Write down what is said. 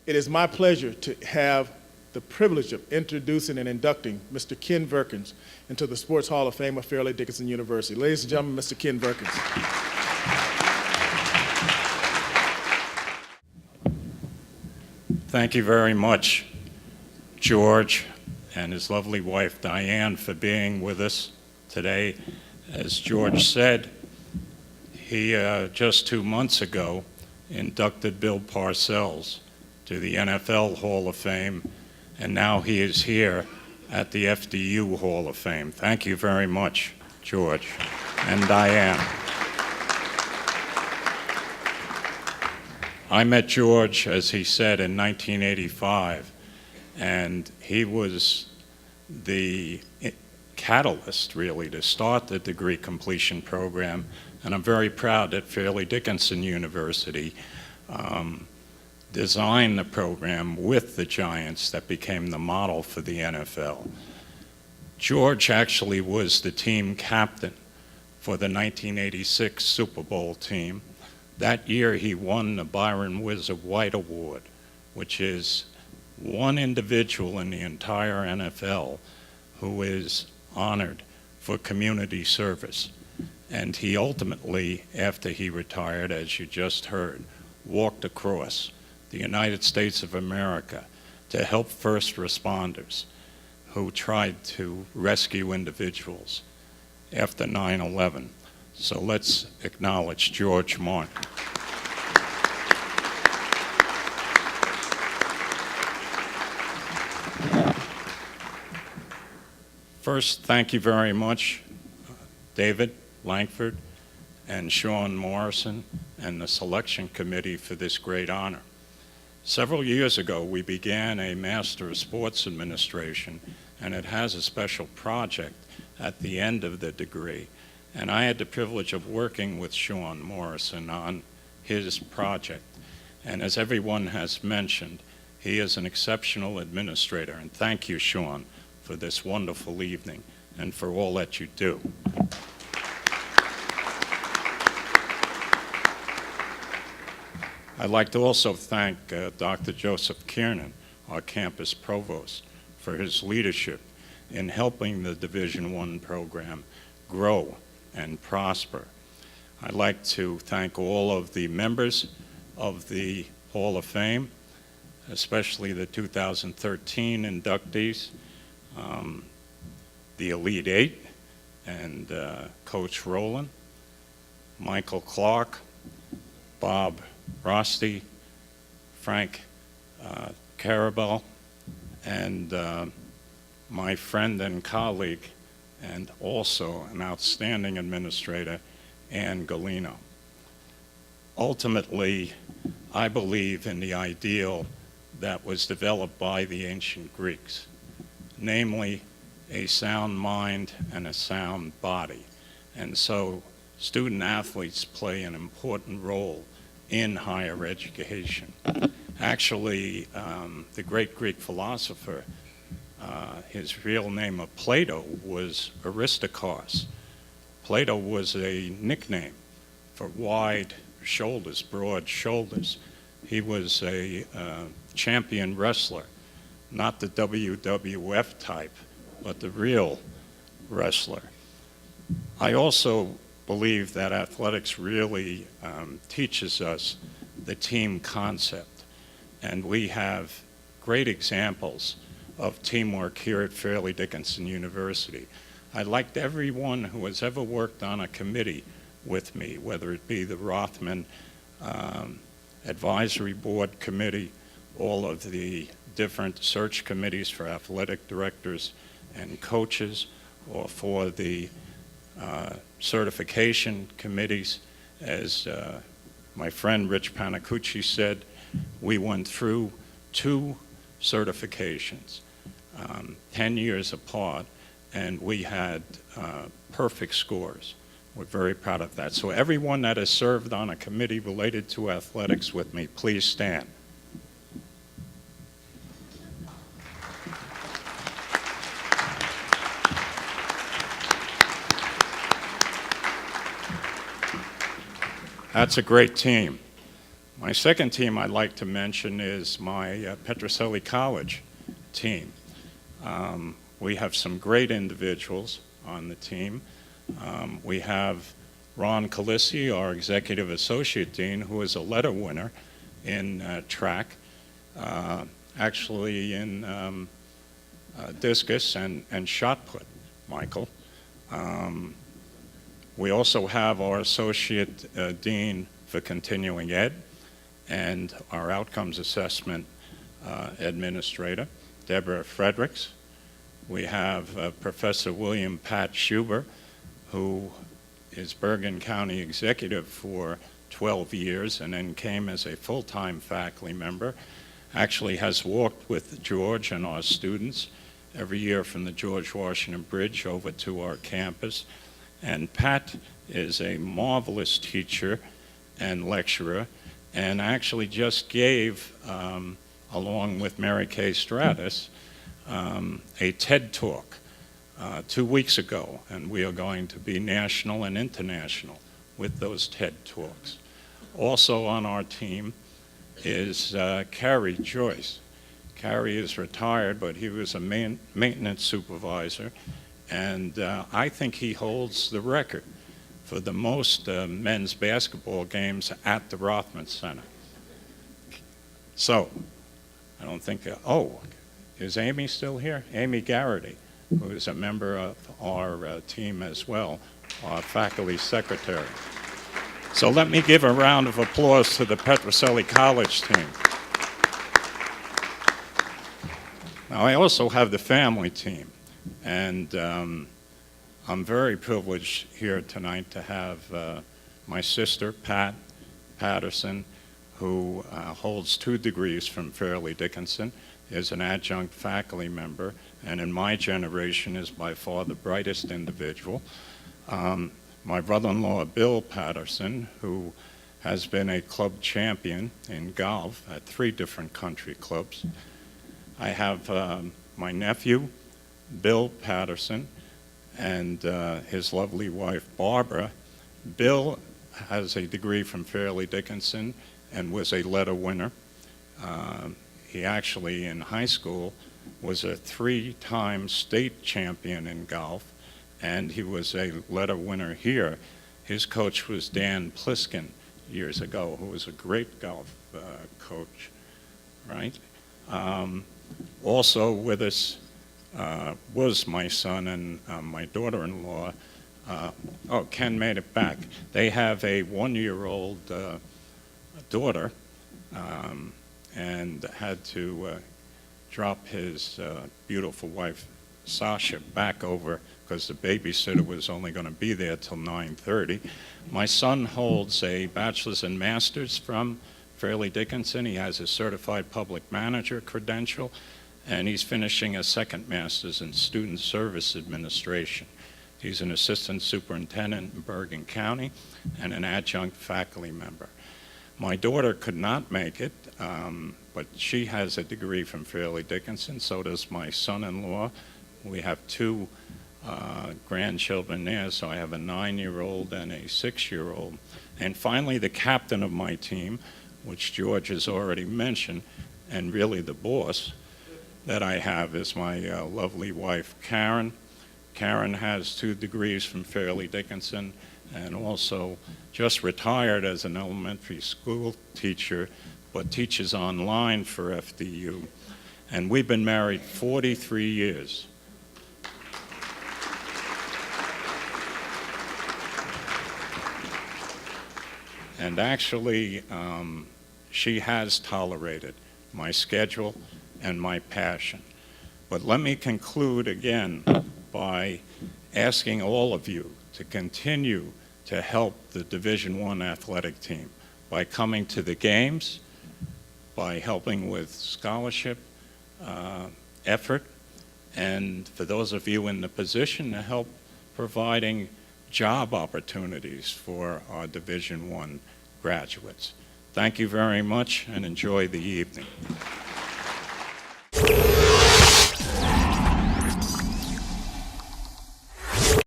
It is my pleasure to have the privilege of introducing and inducting Mr. Ken Vehrkens into the Sports Hall of Fame of Fairleigh-Dickinson University. Ladies and gentlemen, Mr. Ken Vehrkens. Thank you very much, George and his lovely wife, Diane, for being with us today. As George said, he just 2 months ago inducted Bill Parcells to the NFL Hall of Fame, and now he is here at the FDU Hall of Fame. Thank you very much, George and Diane. I met George, as he said, in 1985, and he was the catalyst, really, to start the degree completion program, and I'm very proud that Fairleigh-Dickinson University designed the program with the Giants that became the model for the NFL. George actually was the team captain for the 1986 Super Bowl team. That year he won the Byron Wizard White Award, which is one individual in the entire NFL who is honored for community service. And he ultimately, after he retired, as you just heard, walked across the United States of America to help first responders who tried to rescue individuals after 9/11. So let's acknowledge George Martin. First, thank you very much, David Langford and Sean Morrison and the selection committee for this great honor. Several years ago, we began a Master of Sports Administration, and it has a special project at the end of the degree. And I had the privilege of working with Sean Morrison on his project. And as everyone has mentioned, he is an exceptional administrator. And thank you, Sean, for this wonderful evening and for all that you do. I'd like to also thank Dr. Joseph Kiernan, our campus provost, for his leadership in helping the Division I program grow and prosper. I'd like to thank all of the members of the Hall of Fame, especially the 2013 inductees, the Elite Eight, and Coach Rowland, Michael Clark, Bob Rosti, Frank Carabel, and my friend and colleague, and also an outstanding administrator, Ann Galino. Ultimately, I believe in the ideal that was developed by the ancient Greeks, namely a sound mind and a sound body. And so student athletes play an important role in higher education. Actually, the great Greek philosopher, his real name of Plato was Aristarchus. Plato was a nickname for wide shoulders, broad shoulders. He was a champion wrestler, not the WWF type, but the real wrestler. I also believe that athletics really teaches us the team concept, and we have great examples of teamwork here at Fairleigh-Dickinson University. I'd like everyone who has ever worked on a committee with me, whether it be the Rothman Advisory Board Committee, all of the different search committees for athletic directors and coaches, or for the certification committees. As my friend Rich Panacucci said, we went through 2 certifications, 10 years apart, and we had perfect scores. We're very proud of that. So everyone that has served on a committee related to athletics with me, please stand. That's a great team. My second team I'd like to mention is my Petrocelli College team. We have some great individuals on the team. We have Ron Calissi, our Executive Associate Dean, who is a letter winner in track, actually in discus and shot put, Michael. We also have our Associate Dean for Continuing Ed and our Outcomes Assessment Administrator, Deborah Fredericks. We have Professor William Pat Schuber, who is Bergen County Executive for 12 years and then came as a full-time faculty member. Actually has walked with George and our students every year from the George Washington Bridge over to our campus. And Pat is a marvelous teacher and lecturer, and actually just gave, along with Mary Kay Stratus, a TED Talk 2 weeks ago, and we are going to be national and international with those TED Talks. Also on our team is Carrie Joyce. Carrie is retired, but he was a maintenance supervisor, and I think he holds the record for the most men's basketball games at the Rothman Center. So, I don't think, is Amy still here? Amy Garrity, who is a member of our team as well, our faculty secretary. So let me give a round of applause to the Petrocelli College team. Now, I also have the family team, and I'm very privileged here tonight to have my sister, Pat Patterson, who holds 2 degrees from Fairleigh Dickinson, is an adjunct faculty member, and in my generation is by far the brightest individual. My brother-in-law, Bill Patterson, who has been a club champion in golf at 3 different country clubs. I have my nephew, Bill Patterson, and his lovely wife, Barbara. Bill has a degree from Fairleigh Dickinson and was a letter winner. He actually, in high school, was a 3-time state champion in golf, and he was a letter winner here. His coach was Dan Pliskin years ago, who was a great golf coach, right? Also with us was my son and my daughter-in-law. Ken made it back. They have a 1-year-old daughter, and had to drop his beautiful wife, Sasha, back over because the babysitter was only going to be there till 9:30. My son holds a bachelor's and master's from Fairleigh Dickinson. He has a certified public manager credential, and he's finishing a second master's in student service administration. He's an assistant superintendent in Bergen County and an adjunct faculty member. My daughter could not make it, but she has a degree from Fairleigh Dickinson. So does my son-in-law. We have 2 grandchildren there, so I have a 9-year-old and a 6-year-old. And finally, the captain of my team, which George has already mentioned, and really the boss that I have, is my lovely wife, Karen. Karen has 2 degrees from Fairleigh Dickinson and also just retired as an elementary school teacher, but teaches online for FDU. And we've been married 43 years. And actually, she has tolerated my schedule and my passion. But let me conclude again by asking all of you to continue to help the Division I athletic team by coming to the games, by helping with scholarship effort, and for those of you in the position, to help providing job opportunities for our Division I graduates. Thank you very much, and enjoy the evening.